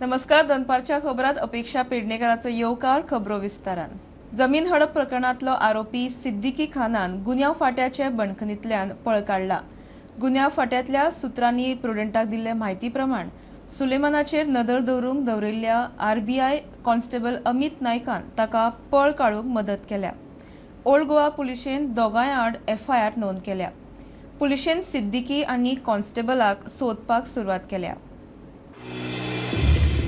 नमस्कार. दनपारच्या खबरात अपेक्षा पेडणेकराचो येवकार. खबरो विस्तारान. जमीन हडप प्रकरणातलो आरोपी सिद्दीकी खानान गुन्यांव फाट्याचे बंदखणींतल्यान पळ काडला. गुन्यांव फाट्यांतल्या सुत्रांनी प्रुडंटाक दिल्ले म्हायती प्रमाण सुलेमानाचेर नदर दवरूंक दवरिल्ल्या आरबीआय कॉन्स्टेबल अमित नायकान ताका पळ काडूंक मदत केल्या. ओल्ड गोवा पुलिशेन दोगांय आड एफआयआर नोंद केल्या. पुलिशेन सिद्दीकी आनी कॉन्स्टेबलाक सोदपाक सुरवात केल्या.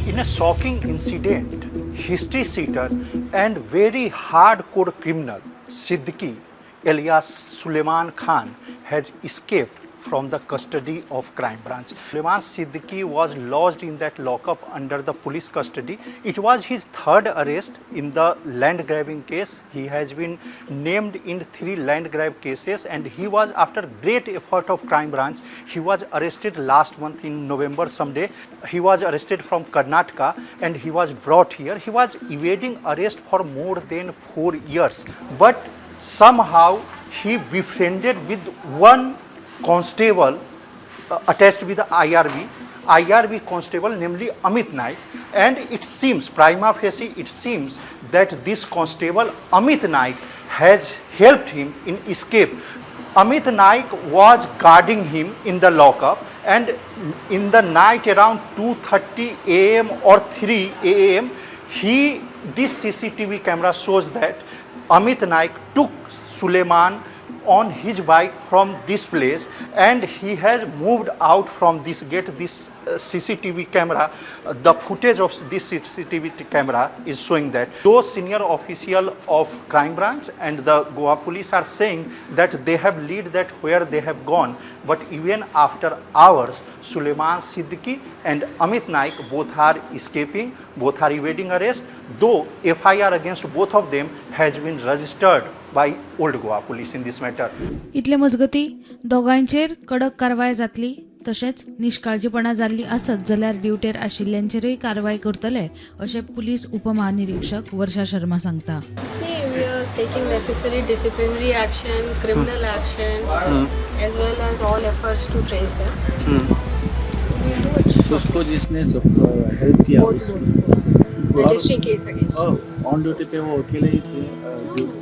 In a shocking incident, history seeker and very hardcore criminal Siddiqui alias Suleiman Khan has escaped from the custody of crime branch. Suleiman Siddiqui was lodged in that lockup under the police custody. It was his third arrest in the land grabbing case. He has been named in 3 land grab cases and he was, after great effort of crime branch, he was arrested last month in November someday. He was arrested from Karnataka and he was brought here. He was evading arrest for more than 4 years, but somehow he befriended with one constable attached with the IRB constable, namely Amit Naik, and it seems, prima facie, it seems that this constable Amit Naik has helped him in escape. Amit Naik was guarding him in the lockup, and in the night around 2:30 a.m. or 3 a.m. this CCTV camera shows that Amit Naik took Suleiman on his bike from this place and he has moved out from this gate. This CCTV camera, the footage of this CCTV camera is showing that. Those senior official of crime branch and the Goa police are saying that they have lead that where they have gone, but even after hours Suleiman Siddiqui and Amit Naik both are escaping, both are evading arrest, though FIR against both of them has been registered by Old Goa police in this matter. इतले मजगती दोगांचेर कडक कारवाय जातली, तशेंच निश्काळजीपणा जाल्ली आसत जाल्यार ड्युटेर आशिल्ल्यांचेरय कारवाय करतले अशें पुलीस उपमहानिरीक्षक वर्षा शर्मा सांगता. We are taking necessary disciplinary action, criminal action, as well as all efforts to trace them. We'll do it. उसको जिसने हेल्प किया Registry case against. On duty पे वो अकेले ही थे.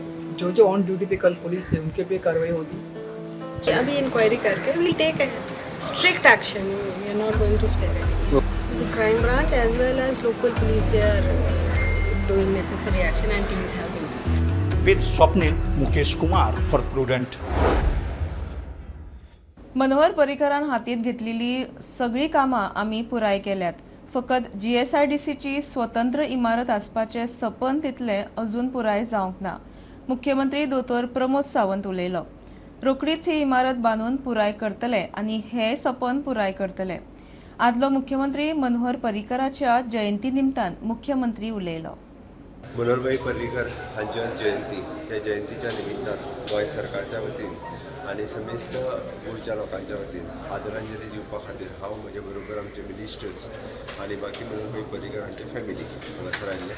जो ऑन ड्यूटी पे कल पुलिस थे उनके पे कार्रवाई होगी. अभी इंक्वायरी करके we'll take a strict action. We are not going to spare anything. The crime branch as well as local police, they are doing necessary action and teams have been. With Swapnil Mukesh Kumar for Prudent. Manohar पर्रीकरान हातीत घेतलेली सगळी कामां आमी पुराय केल्यात. फकत GSIDCची स्वतंत्र इमारत आसपाचे सपन तितले अजून पुराय जावंक ना. मुख्यमंत्री दोतोर प्रमोद सावंत उलयलो. रोखडीच ही इमारत बांदून पुराय करतले आनी हे सपन पुराय करतले. आदलो मुख्यमंत्री मनोहर पर्रीकराच्या जयंती निमतान मुख्यमंत्री उलयलो. मनोहरभाई पर्रीकर हांच्या जयंती, ह्या जयंतीच्या निमित्तान गोंय सरकारच्या वतीन आनी समेस्त गोंयच्या लोकांच्या वतीन आदरांजली दिवपा खातीर हांव म्हजे बरोबर आमचे मिनिस्टर्स आनी बाकी मनोहरभाई पर्रीकर हांचे फॅमिली हांगासर आयिल्ले.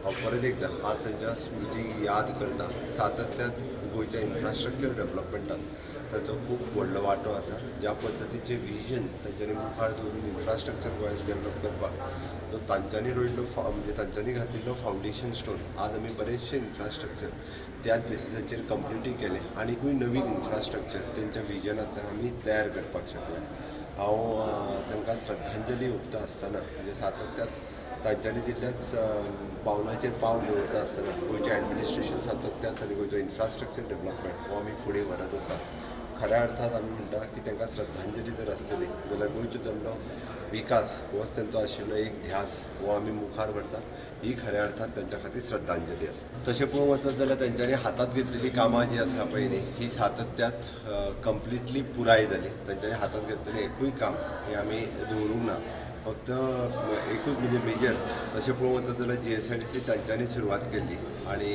हांव परत एकदां आज तांच्या स्मृतीक याद करता. सातत्यान गोंयच्या इन्फ्रास्ट्रक्चर डेव्हलपमेंटान तांचो खूब व्हडलो वांटो आसा. ज्या पद्दतीचें विजन तांच्यांनी मुखार दवरून इन्फ्रास्ट्रक्चर गोंयांत डेव्हलप करपाक, तो तांच्यांनी रोयिल्लो म्हणजे तांच्यांनी घातिल्लो फावंडेशन स्टोन, आज आमी बरेचशे इन्फ्रास्ट्रक्चर त्याच बेसिसाचेर कंप्लिटूय केले. आनीकूय नवीन इन्फ्रास्ट्रक्चर तेंच्या विजनांतल्यान आमी तयार करपाक शकले. हांव तांकां श्रद्धांजली ओंपता आसतना, म्हणजे सातत्यान तांच्यांनी दिल्ल्याच पावलांचेर पावल दवरता आसतना गोंयचें एडमिनिस्ट्रेशन सातत्यान आनी गोंयचो इन्फ्रास्ट्रक्चर डेव्हलपमेंट हो आमी फुडें व्हरत आसा. खऱ्या अर्थान आमी म्हणटा की तांकां श्रद्धांजली जर आसतली जाल्यार गोंयचो जाल्लो विकास होच तांचो आशिल्लो एक ध्यास हो आमी मुखार व्हरता. ही खऱ्या अर्थान तांच्या खातीर श्रद्धांजली आसा. तशें पळोवंक वचत जाल्यार तांच्यांनी हातांत घेतलेली कामां जी आसा पळय न्ही, ही सातत्यात कंप्लिटली पुराय जाली. तांच्यांनी हातांत घेतलेलें एकूय काम हें आमी दवरूंक ना. फक्त एकूच म्हणजे मेजर तशें पळोवंक वचत जाल्यार GSIDC तांच्यांनी सुरवात केल्ली आनी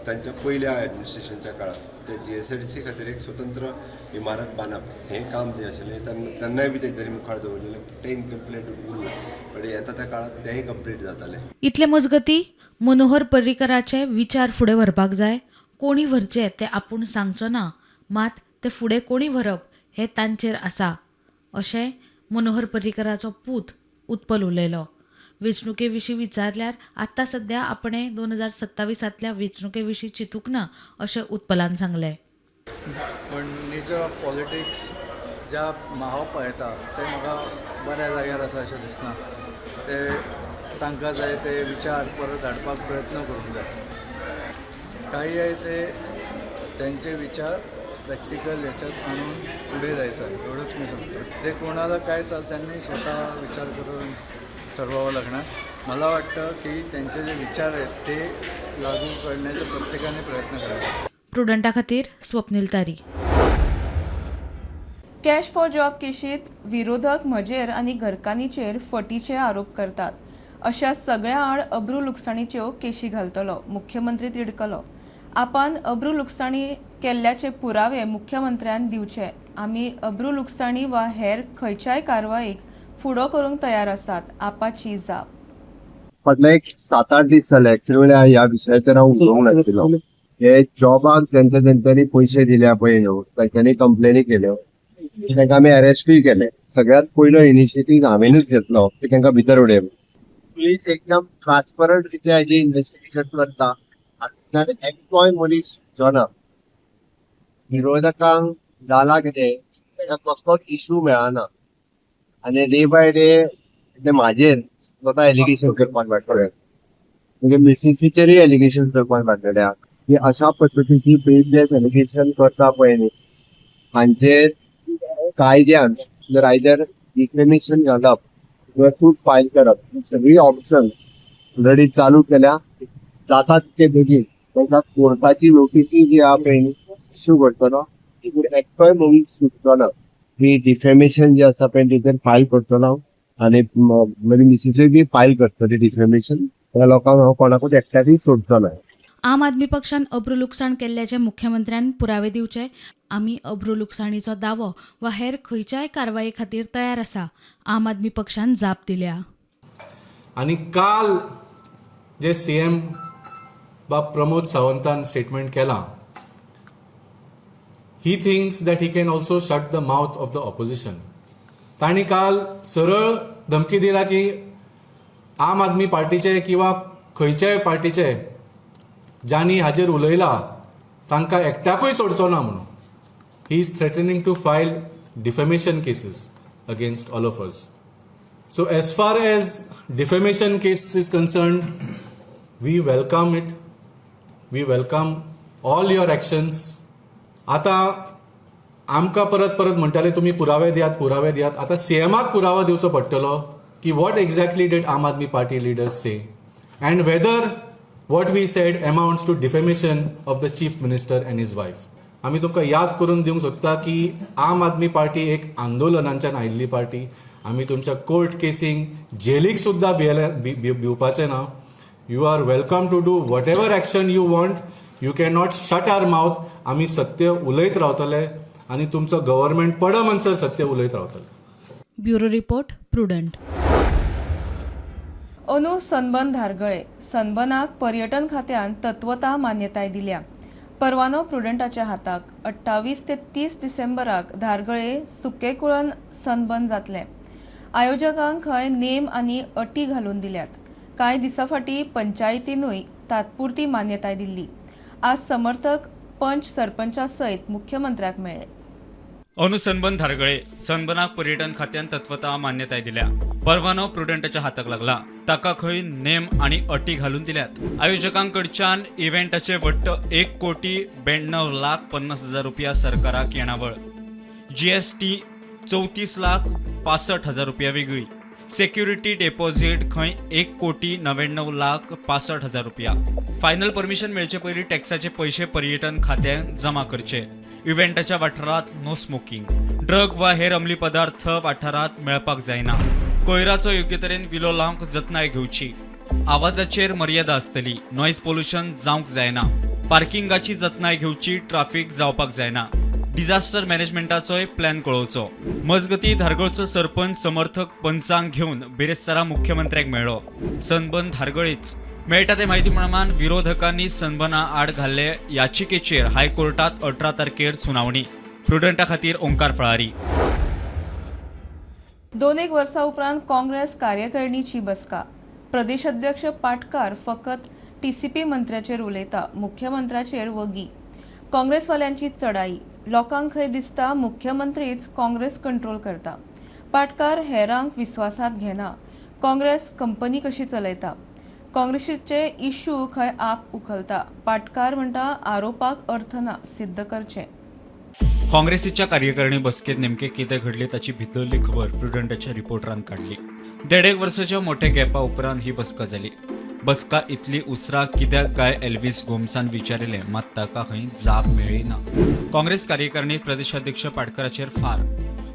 तांच्या पयल्या एडमिनिस्ट्रेशनच्या काळात त्या GSIDC खातीर एक स्वतंत्र इमारत बांदप हें काम जें आशिल्लें तेन्नाय बी तेंच्यांनी मुखार दवरलेलें, तें इनकम्प्लीट उरलां. पण येता त्या काळात तेंय कंप्लीट जातालें. इतले मजगती मनोहर पर्रीकराचे विचार फुडें व्हरपाक जाय. कोणी व्हरचे ते आपूण सांगचो ना, मात ते फुडें कोणी व्हरप हें तांचेर आसा अशें मनोहर पर्रीकराचो पूत उत्पल उलयलो. वेंचणुके विशीं विचारल्यार आत्तां सध्या आपणे 2027 वेंचणुके विशीं चिंतूंक ना अशें उत्पलान सांगलें. पण निजो पॉलिटिक्स ज्या हांव पळयता ते म्हाका बऱ्या जाग्यार आसा अशें दिसना. ते तांकां जाय ते विचार परत हाडपाक प्रयत्न करूंक जाय. काही ते त्यांचे विचार प्रॅक्टिकल ह्याच्यात आणून पुढे जायचं आहे एवढंच मी सांगतो. ते कोणाला काय त्यांनी स्वतः विचार करून ठरवावं लागणार. मला वाटतं की त्यांचे जे विचार आहेत ते लागू करण्याचा प्रत्येकाने प्रयत्न करायचा. प्रुडंटा खातीर स्वप्नील तारी. कॅश फॉर जॉब केशीत विरोधक म्हजेर आनी घरकान्नीचेर फटीचे आरोप करतात. अशा सगळ्या आड अब्रू लुकसाणीच्यो केशी घालतलो मुख्यमंत्री तिडकलो. आपण अब्रू लुकसाणी केल्ल्याचे पुरावे मुख्यमंत्र्यान दिवचे. आमी अब्रू लुकसाणी वा हेर खंयच्याय कारवाईक फुडो करूंक तयार आसात. आपाची जाप. फाटले एक 7-8 दीस जाले एक्चुअली ह्या विशयाचेर हांव उलोवंक नाशिल्लो. हे जॉबाक जेंच्यांनी पयशे दिल्या पळय न्हू तांच्यांनी कंप्लेनी केल्यो. तांकां आमी अरेस्टूय केले. सगळ्यात पयलो इनिशिएटीव हांवेनूच घेतलो की तांकां भितर उडयलो. पुलीस एकदम ट्रान्सपरंट रित्या हेजी इन्व्हेस्टिगेशन करता. एम्प्लॉय मनीस सुचना. विरोधकांक जाला कितें तांकां कसलोच इश्यू मेळना आनी डे बाय डे ते म्हाजेर स्वता एलिगेशन करपाक लागले. म्हणजे मिसीसीचेरूय एलिगेशन करपाक लागलेले की अशा पद्दतीची बेस एलिगेशन करता पळय न्ही हांचेर कायद्यान जर आयदर डिफेमेशन घालप किंवा सूट फायल करप ही सगळी ऑप्शन ऑलरेडी चालू केल्या. जाता तितके बेगीन तांकां कोर्टाची नोटीसी जी आहा पळय न्ही इश्यू करतलो. एकटोय मनीस सुचना ही डिफेमेशन जी आसा पळय तेचेर फायल करतलो आनी मागीर मिसीसीय बी फायल करतली डिफेमेशन. त्या लोकांक हांव कोणाकूच एकट्याकय सोडचो ना. आम आदमी पक्षान अब्रू लुकसाण केल्ल्याचे मुख्यमंत्र्यान पुरावे दिवचे. आमी अब्रू लुकसाणीचो दावो वा हेर खंयच्याय कारवाये खातीर तयार आसा. आम आदमी पक्षान जाप दिल्या. आणि काल जे सीएम बाब प्रमोद सावंतान स्टेटमेंट केला, he thinks that he can also shut the mouth of the opposition. ताणी काल सरळ धमकी दिला की आम आदमी पार्टीचे किंवा खंयच्याय पार्टीचे ज्यांनी हाजेर उलयला तांकां एकट्याकूय सोडचो ना म्हणून. He is threatening to file defamation cases against all of us. So as far as defamation case is concerned, we welcome it. We welcome all your actions. आता आमकां परत म्हणटाले तुमी पुरावे दियात. आता सीएमाक पुरावा दिवचो पडटलो की what exactly did Aam Aadmi Party leaders say and whether what we said amounts to defamation of the chief minister and his wife. आमी तुमकां याद करून दिवंक सोदता की आम आदमी पार्टी एक आंदोलनांच्यान आयिल्ली पार्टी. आमी तुमच्या कोर्ट केसींक जेलीक सुद्दां भिवपाचे ना. You are welcome to do whatever action you want. You can not shut our mouth. आमी सत्य उलयत रावतले आनी तुमचो गव्हर्मेंट पड म्हणसर सत्य उलयत रावतले. Bureau report prudent. अंदू सनबर्न धारगळे. सनबर्नाक पर्यटन खात्यान तत्वता मान्यताय दिल्या. परवानो प्रुडंटाच्या हाताक. 28 ते 30 डिसेंबराक धारगळे सुकेकुळन सनबर्न जातले. आयोजकांक खंय नेम आनी अटी घालून दिल्यात. कांय दिसा फाटीं पंचायतीनूय तात्पुरती मान्यताय दिल्ली. आज समर्थक पंच सरपंचा सयत मुख्यमंत्र्याक मेळ्ळे. अंदू सनबर्न धारगळे. सनबर्नाक पर्यटन खात्यान तत्वता मान्यताय दिल्या. परवानो प्रुडंटाच्या हाताक लागला. ताका खंय नेम आनी अटी घालून दिल्यात. आयोजकांकडच्यान इव्हेंटाचे वट्ट 1,92,50,000 रुपया सरकाराक येणावळ. GST 34,65,000 रुपया वेगळी. सेक्युरिटी डेपॉझिट खंय 1,99,65,000 रुपया. फायनल परमिशन मेळचे पयलीं टॅक्साचे पयशे पर्यटन खात्यान जमा करचे. इव्हेंटाच्या वाठारात नो स्मोकिंग. ड्रग वा हेर अंमली पदार्थ वाठारात मेळपाक जायना. कोयराचो योग्य तरेन विलो लावंक जतनाय घेवची. आवाजाचेर मर्यादा आसतली. नॉयज पोल्युशन जावंक जायना. पार्किंगाची जतनाय घेवची. ट्राफिक जावपाक जायना. डिझास्टर मॅनेजमेंटाचोय प्लॅन कळोवचो. मजगती धारगळचो सरपंच समर्थक पंचांक घेवन बिरेस्तारा मुख्यमंत्र्याक मेळ्ळो. सनबर्न धारगळीच. मेळटा ते म्हायती प्रमाण विरोधकांनी सनबर्ना आड घाल्ले याचिकेचेर हायकोर्टात 18 तारखेर सुनावणी. प्रुडंटा खातीर ओंकार फळारी. 1 वर्सां उपरांत काँग्रेस कार्यकारिणीची बसका. प्रदेश अध्यक्ष पाटकार फकत TCP मंत्र्याचेर उलयता, मुख्यमंत्र्याचेर वगी. काँग्रेसवाल्यांची चढाई. लोकांक खंय दिसता मुख्यमंत्रीच काँग्रेस कंट्रोल करता. पाटकार हेरांक विश्वासात घेना. काँग्रेस कंपनी कशी चलयता. काँग्रेसीचे इश्यू खंय आप उखलता. पाटकार म्हणटा आरोपाक अर्थ ना, सिद्ध करचे. काँग्रेसीच्या कार्यकारिणी बसकेत नेमके कितें घडले ताची भितरली खबर प्रुडंटाच्या रिपोर्टरान काढली. 1.5 वर्साच्या मोठ्या गॅपा उपरांत ही बसका जाली. बसका इतली उसरा कित्याक काय एल्विस गोमसान विचारिल्लें, मात ताका खंय जाप मेळ्ळी ना. काँग्रेस कार्यकारिणीत प्रदेशाध्यक्ष पाटकराचेर फार.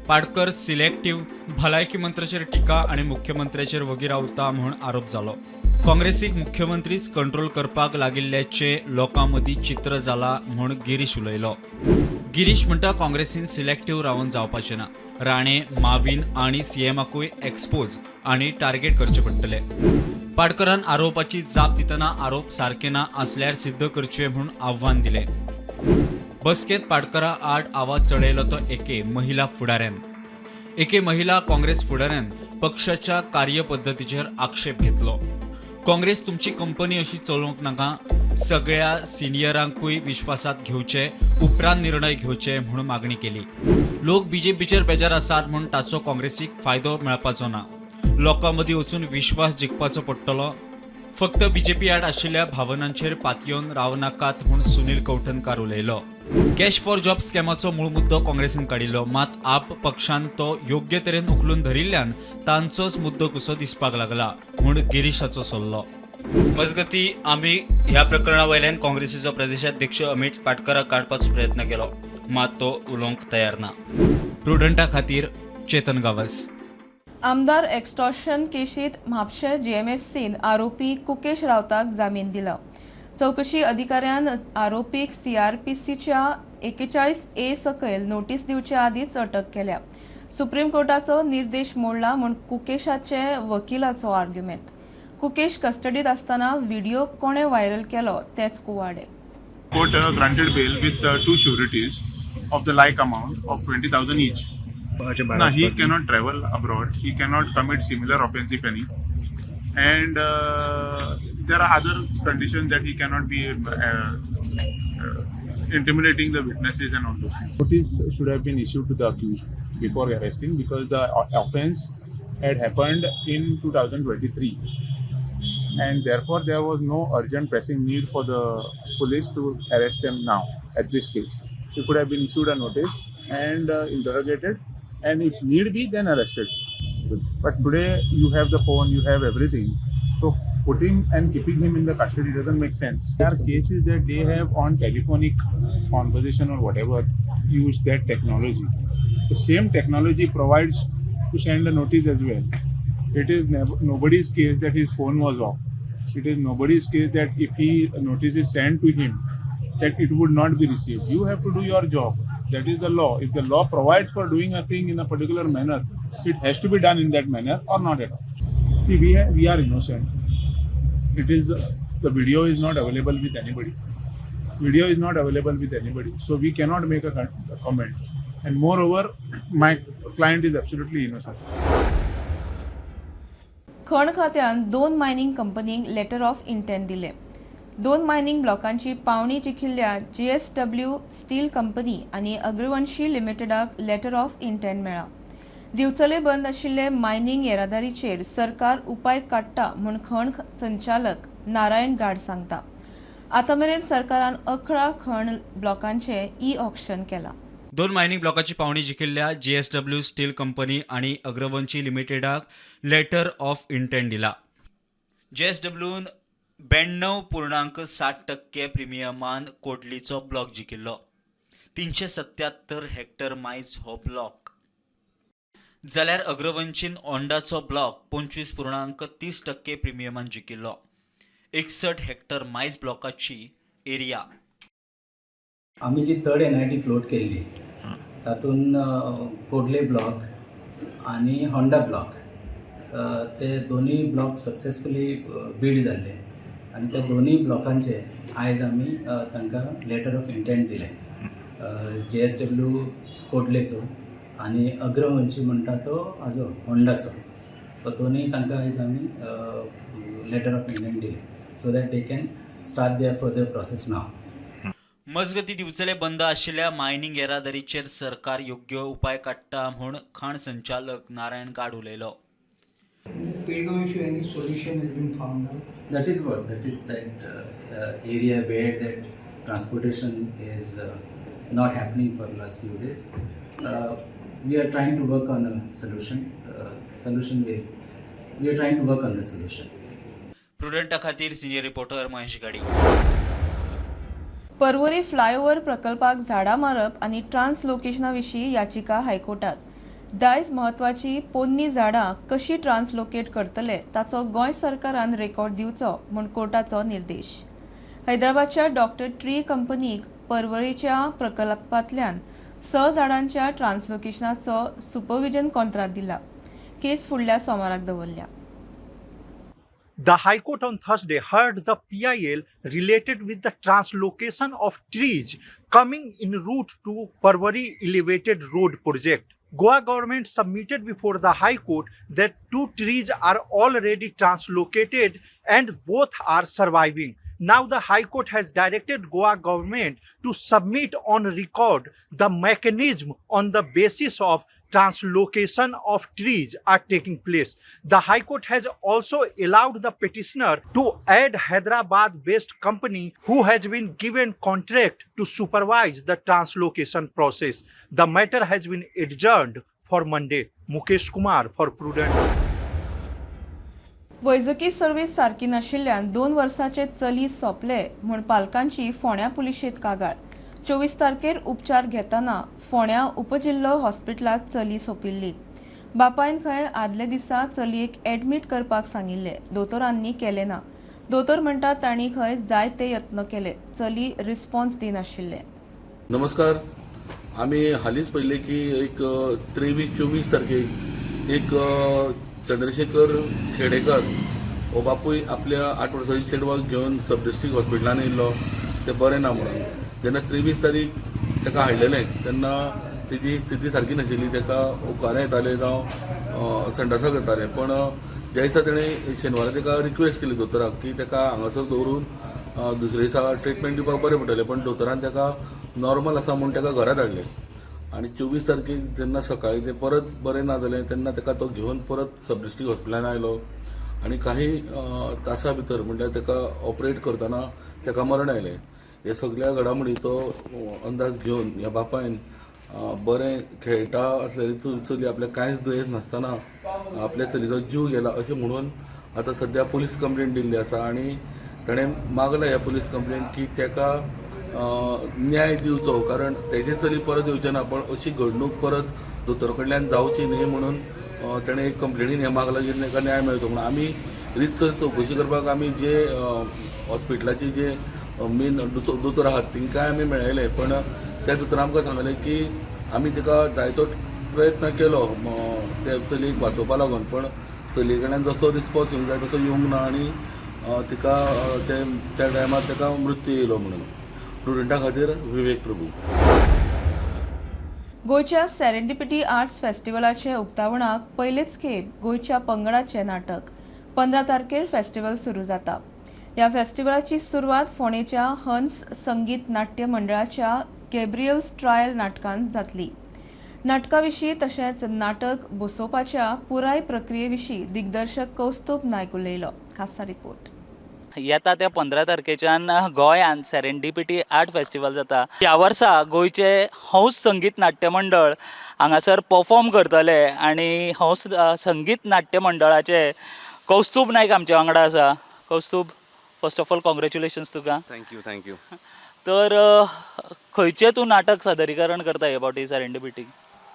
पाटकर सिलेक्टिव्ह भलायकी मंत्र्याचेर टिका आनी मुख्यमंत्र्याचेर वगी रावता म्हूण आरोप जालो. काँग्रेसीक मुख्यमंत्रीच कंट्रोल करपाक लागिल्ल्याचे लोकां मदीं चित्र जाला म्हूण गिरीश उलयलो. गिरीश म्हणटा काँग्रेसीन सिलेक्टिव्ह रावन जावपाचें ना. राणे, माविन आनी CMाकूय एक्सपोज आनी टार्गेट करचे पडटले. पाटकरान आरोपाची जाप दितना आरोप सारके ना आसल्यार सिद्ध करचे म्हूण आव्हान दिलें. बसकेत पाटकरा आड आवाज चडयलो तो एके महिला फुडाऱ्यान. एके महिला काँग्रेस फुडाऱ्यान पक्षाच्या कार्यपद्दतीचेर आक्षेप घेतलो. काँग्रेस तुमची कंपनी अशी चलोवंक नाका. सगळ्या सिनियरांकूय विश्वासात घेवचे, उपरांत निर्णय घेवचे म्हूण मागणी केली. लोक BJPचेर बेजार आसात म्हूण ताचो काँग्रेसीक फायदो मेळपाचो ना. लोकां मदीं वचून विश्वास जिखपाचो पडटलो. फक्त BJP आड आशिल्ल्या भावनांचेर पातयेवन रावनाकात म्हूण सुनील कौठनकार उलयलो. कॅश फॉर जॉब स्कॅमाचो मूळ मुद्दो काँग्रेसीन काडिल्लो, मात आप पक्षान तो योग्य तरेन उखलून धरिल्ल्यान तांचोच मुद्दो कसो दिसपाक लागला म्हूण गिरीशाचो सल्लो. मजगती आमी ह्या प्रकरणा वयल्यान काँग्रेसीचो प्रदेशाध्यक्ष अमित पाटकराक काडपाचो प्रयत्न केलो, मात तो उलोवंक तयार ना. प्रुडंटा खातीर चेतन गावस. आमदार एक्स्टॉर्शन केशीत म्हापशे JMFCन आरोपी कुकेश रावताक जामीन दिला. चौकशी अधिकाऱ्यान आरोपीक CRPCच्या 41A सकयल नोटीस दिवचे आदींच अटक केल्या. सुप्रीम कोर्टाचो निर्देश मोडला म्हूण कुकेशाचे वकिलाचो आर्ग्युमेंट. कुकेश कस्टडीत आसतना व्हिडिओ कोणे व्हायरल केलो तेच कुवाडे. Court granted bail with 2 sureties of the like amount of 20,000 each. No, he cannot travel abroad. He cannot commit similar offence if any. And there are other conditions that he cannot be intimidating the witnesses and all those things. Notice should have been issued to the accused before arresting because the offence had happened in 2023. And therefore there was no urgent pressing need for the police to arrest them now at this stage. He could have been issued a notice and interrogated, and if need be then arrested. But today you have the phone, you have everything, so putting and keeping him in the custody doesn't make sense. There are cases that they have on telephonic conversation or whatever used that technology. The same technology provides to send a notice as well. It is nobody's case that his phone was off. It is nobody's case that if a notice is sent to him, that it would not be received. You have to do your job. That is the law. If the law provides for doing a thing in a particular manner, it has to be done in that manner or not at all. See, we are innocent. It is the video is not available with anybody. Video is not available with anybody, so we cannot make a comment. And moreover, my client is absolutely innocent. खण खात्यान 2 mining कंपनींक letter of intent दिले. 2 mining ब्लॉकांची पावणी जिखिल्ल्या JSW steel company आनी अग्रवंशी लिमिटेडाक letter of intent मेळ्ळा. दिवचले बंद आशिल्ले mining येरादारीचेर सरकार उपाय काडटा म्हूण खण संचालक नारायण गाड सांगता. आतामेरेन सरकारान 11 खण ब्लॉकांचे ऑक्शन केला. 2 मायनिंग ब्लॉकाची पावणी जिखिल्ल्या JSW स्टील कंपनी आणि अग्रवंशी लिमिटेडाक लेटर ऑफ इंटेंट दिला. JSWन 92.7% प्रिमियमान कोटलीचो ब्लॉक जिखिल्लो. 377 हेक्टर मायज हो ब्लॉक. जाल्यार अग्रवंशीन ओंडाचो ब्लॉक 25.30% प्रिमियमान जिखिल्लो. 61 हेक्टर मायज ब्लॉकाची एरिया. आम्ही जी 3rd NIT फ्लोट केल्ली तातूंत कोडले ब्लॉक आनी होंडा ब्लॉक ते दोनी ब्लॉक सक्सेसफुली बीड जाल्ले आनी त्या दोनी ब्लॉकांचे आयज आमी तांकां लेटर ऑफ इंटेंट दिले. JSW कोटलेचो आनी अग्रवंशी म्हणटा तो हाजो होंडाचो. सो दोनूय तांकां आयज आमी लेटर ऑफ इंटेंट दिले so that they can start their further process नाव. मजगती दिवचले बंद आशिल्ल्या मायनिंग येरादारीचेर सरकार योग्य उपाय काडटा म्हूण खाण संचालक नारायण गाड उलयलो. Paygo issue, any solution has been found out? That is what, that is that area where that transportation is not happening for the last few days. We are trying to work on a solution. We are trying to work on the solution. प्रुडंटा खातीर senior reporter Mahesh गाडी. Porvorim flyover प्रकल्पाक झाडां मारप आनी ट्रान्सलोकेशना विशीं याचिका हायकोर्टात. दायज म्हत्वाची पोन्नी झाडां कशी ट्रान्सलोकेट करतले ताचो गोंय सरकारान रेकॉर्ड दिवचो म्हूण कोर्टाचो निर्देश. हैदराबादच्या डॉक्टर ट्री कंपनीक पर्वरीच्या प्रकल्पांतल्यान 6 झाडांच्या ट्रान्सलोकेशनाचो सुपरविजन कॉन्ट्रॅक्ट दिला. केस फुडल्या सोमाराक दवरल्या. The High Court on Thursday heard the PIL related with the translocation of trees coming en route to Parwari Elevated Road project. Goa government submitted before the High Court that 2 trees are already translocated and both are surviving. Now the High Court has directed Goa government to submit on record the mechanism on the basis of translocation of trees are taking place. The High Court has also allowed the petitioner to add Hyderabad-based company who has been given contract to supervise the translocation process. The matter has been adjourned for Monday. Mukesh Kumar for Prudent. वैजकी service सारकी नाशिल्ल्यान 2 वर्सांचे चली सोंपले म्हूण पालकांची फोंड्या पुलिशेंत कागाळ. 24 तारखेर उपचार घेतना फोंड्या उपजिल्लो हॉस्पिटलांत चली सोंपिल्ली. बापायन खंय आदले दिसा चलयेक एडमीट करपाक सांगिल्ले. दोतोरांनी केलें ना. दोतोर म्हणटात तांणी खंय जायते यत्न केले. चली रिस्पॉन्स दिनाशिल्ले. नमस्कार. आम्ही हालींच पळयलें की एक 23-24 तारखेक एक चंद्रशेखर खेडेकर हो बापूय आपल्या 8 वर्सांची चेडवाक घेवन सब डिस्ट्रिक्ट हॉस्पिटलान येयल्लो. ते बरें ना म्हणून जेन्ना 23 तारीख ताका हाडलेलें तेन्ना तेजी स्थिती सारकी नाशिल्ली. ताका उकारे येताले जावं संडासाक येताले. पण ज्या दिसा तेणें शेनवारा ताका रिक्वेस्ट केली दोतोराक की ताका हांगासर दवरून दुसरे दिसा ट्रिटमेंट दिवपाक बरें पडटलें. पण दोतोरान ताका नॉर्मल आसा म्हूण ताका घरा धाडलें. आनी 24 तारखेक जेन्ना सकाळीं तें परत बरें ना जालें तेन्ना ताका तो घेवन परत सब डिस्ट्रिक्ट हॉस्पिटलान आयलो. आनी काही तासां भितर म्हणल्यार ताका ऑपरेट करतना ताका मरण आयलें. हे सगळ्या घडामोडीचो अंदाज घेवन ह्या बापायन बरें खेळटा आसलेली चली आपल्याक कांयच दुयेंस नासतना आपल्या चलीचो जीव गेला अशें म्हणून आतां सद्या पुलीस कंप्लेंट दिल्ली आसा. आनी ताणें मागला ह्या पुलीस कंप्लेंट की ताका न्याय दिवचो. कारण तेजे चली परत येवचें ना. पण अशी घडणूक परत दोतोर कडल्यान जावची न्ही म्हणून ताणें एक कंप्लेनीन हें मागलां की ताका न्याय मेळचो म्हणून. आमी रितसर चवकशी करपाक आमी जे हॉस्पिटलाचे जे मेन दोतोर आहात तिंकाय आमी मेळयले. पण त्या दोतोरान आमकां सांगलें की आमी ताका जायतो प्रयत्न केलो ते चलयेक वाचोवपा लागून. पण चलये कडल्यान जसो रिस्पॉन्स येवंक जाय तसो येवंक ना. आनी तिका त्या टायमार ताका मृत्यू येयलो म्हणून. स्टुडंटा खातीर विवेक प्रभू. गोंयच्या सेरेंडिपिटी आर्ट्स फेस्टिवलाचे उक्तावणाक पयलेच खेप गोंयच्या पंगडाचें नाटक 15 तारखेर फेस्टिवल सुरू जाता. ह्या फेस्टिवलाची सुरवात फोंडेच्या हंस संगीत नाट्य मंडळाच्या गॅब्रियल्स ट्रायल नाटकान जातली. नाटका विशीं तशेंच नाटक बसोवपाच्या पुराय प्रक्रिये विशीं दिग्दर्शक कौस्तुभ नायक उलयलो. खासा रिपोर्ट. येता त्या 15 तारखेच्यान गोंयांत सेरेंडिपिटी आर्ट फेस्टिवल जाता. ह्या वर्सा गोंयचे हंस संगीत नाट्य मंडळ हांगासर परफॉर्म करतले. आनी हंस संगीत नाट्य मंडळाचे कौस्तुभ नायक आमचे वांगडा आसा. Kaustubh, first of all congratulations Tuka. Thank you. तर खंयचें तूं नाटक सादरीकरण करता अबाउट ही सेरेंडिपिटी?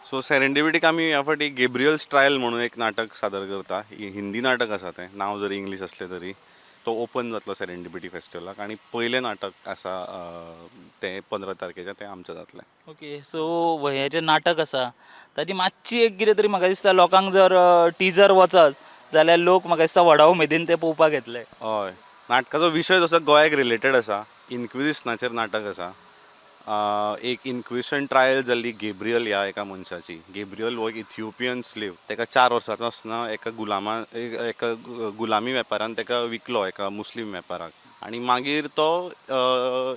सो सेरेंडिपिटीक आमी ह्या फावटी गॅब्रियल्स ट्रायल म्हणून एक नाटक सादर करता. हिंदी नाटक आसा तें. नांव जरी इंग्लीश असलें तरी तो ओपन जातलो सेरेंडिपिटी फेस्टिवलाक. आनी पयलें नाटक आसा तें 15 तारखेचें तें आमचें जातलें. ओके. सो हें जें नाटक आसा ताची मातशी एक कितें तरी म्हाका दिसता लोकांक जर टिजर वचत जाल्यार लोक म्हाका दिसता व्हडा उमेदीन तें पळोवपाक येतले. हय. नाटकाचो विशय जसो गोंयाक रिलेटेड आसा. इन्क्विजिशनाचेर नाटक आसा. एक इन्क्विशन ट्रायल जाल्ली गेब्रियल ह्या एका मनशाची. गेब्रियल हो एक इथिओपियन स्लेव. ताका 4 वर्सांचो आसतना एका गुलामी वेपारान ताका विकलो एका मुस्लीम वेपाराक आनी मागीर तो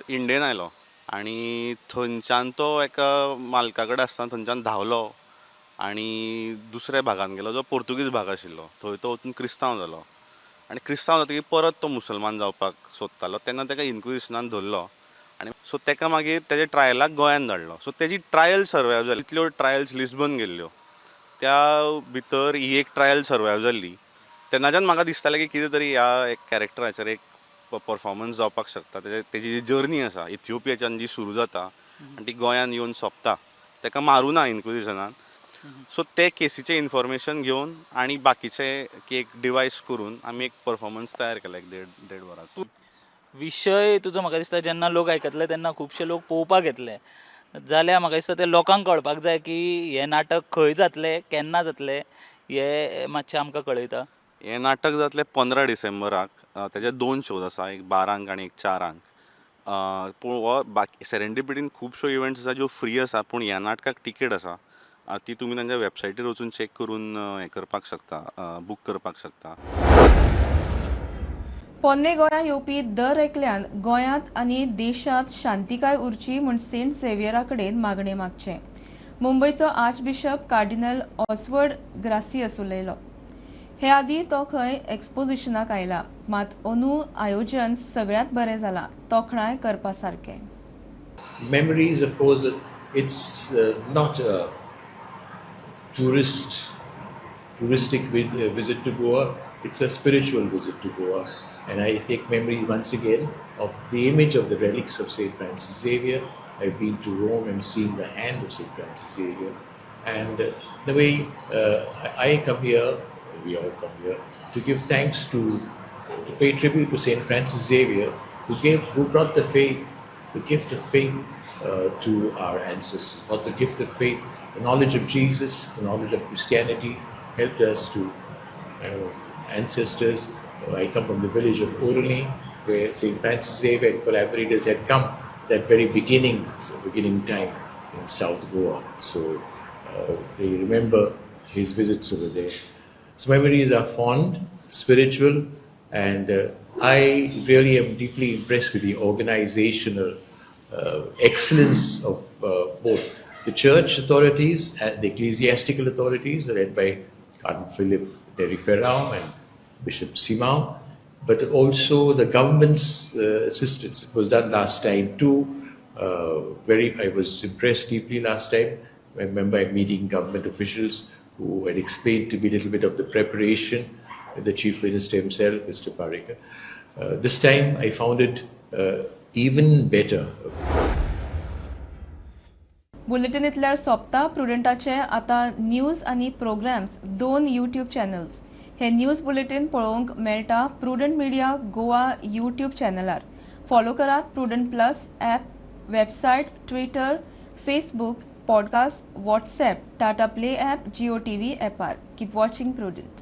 इंडियेन आयलो आनी थंयच्यान तो एका मालका कडेन आसतना थंयच्यान धांवलो आनी दुसऱ्या भागान गेलो जो पोर्तुगीज भाग आशिल्लो. थंय तो वचून क्रिस्तांव जालो आनी क्रिस्तांव जातकीर परत तो मुसलमान जावपाक सोदतालो. तेन्ना ताका इन्क्विजिशनान धरलो आनी सो ताका मागीर तेज्या ट्रायलाक गोंयान धाडलो. सो तेजी ट्रायल सर्वायव जाली. इतल्यो ट्रायल्स लिस्बन गेल्ल्यो त्या भितर ही एक ट्रायल सर्वायव जाल्ली. तेन्नाच्यान म्हाका दिसतालें की कितें तरी ह्या एक कॅरेक्टराचेर एक परफॉर्मन्स जावपाक शकता. तेजी जी जर्नी आसा इथिओपियाच्यान जी सुरू जाता आनी ती गोंयान येवन सोंपता. ताका मारूं ना इन्क्विजिशनान. सो ते केसीचें इन्फॉर्मेशन घेवन आनी बाकीचे एक डिवायस करून आमी एक परफॉर्मन्स तयार केला एक देड वरांचो. विशय तुजो म्हाका दिसता जेन्ना लोक आयकतले तेन्ना खुबशे लोक पळोवपाक येतले जाल्यार म्हाका दिसता ते लोकांक कळपाक जाय की हे नाटक खंय जातलें केन्ना जातलें हे मातशें आमकां कळयता. हें नाटक जातलें 15 डिसेंबराक. तेजे 2 शोज आसा, एक 12 आनी एक 4. पूण हो बाकी सेरेंडिपिटीन खुबश्यो इव्हेंट्स आसा ज्यो फ्री आसा पूण ह्या नाटकाक टिकेट आसा. ती तुमी तांच्या वेबसायटीर वचून चॅक करून हें करपाक शकता, बूक करपाक शकता. पोन्ने गोंया येवपी दर एकल्यान गोंयांत आनी देशांत शांतिकाय उरची म्हूण सेंट झेवियरा कडेन मागणें मागचें. मुंबयचो आर्च बिशप कार्डिनल ऑस्वर्ड ग्रासियस उलयलो. हे आदीं तो खंय एक्सपोजिशनाक आयला मात अंदू आयोजन सगळ्यांत बरें जालां. तोखणाय करपा सारकें. Memories, of course, it's not a touristic visit to Goa. It's a spiritual visit to Goa. And I take memories once again of the image of the relics of St. Francis Xavier. I've been to Rome and seen the hand of St. Francis Xavier. And the way I come here, we all come here, to give thanks to pay tribute to St. Francis Xavier, who brought the faith, the gift of faith to our ancestors, brought the gift of faith, the knowledge of Jesus, the knowledge of Christianity, helped us to ancestors. I come from the village of Orally, where St. Francis Xavier and collaborators had come that very beginning time in South Goa. So they remember his visits over there. So memories are fond, spiritual, and I really am deeply impressed with the organizational excellence of both the church authorities and the ecclesiastical authorities led by Cardinal Philip Neri Ferrao and Bishop Simao, but also the government's assistance. It was done last time too. I was impressed deeply last time. I remember meeting government officials who had explained to me a little bit of the preparation, the Chief Minister himself, Mr. Parikar. This time I found it even better. बुलेटिनींतल्यार सोंपता. प्रुडंटाचे आतां news आनी programmes 2 YouTube channels. हे news bulletin पळोवंक मेळटा Prudent Media Goa YouTube चॅनलार. Follow करात Prudent Plus app, website, Twitter, Facebook, podcast, WhatsApp, Tata Play app, Jio TV ॲपार. Keep watching prudent.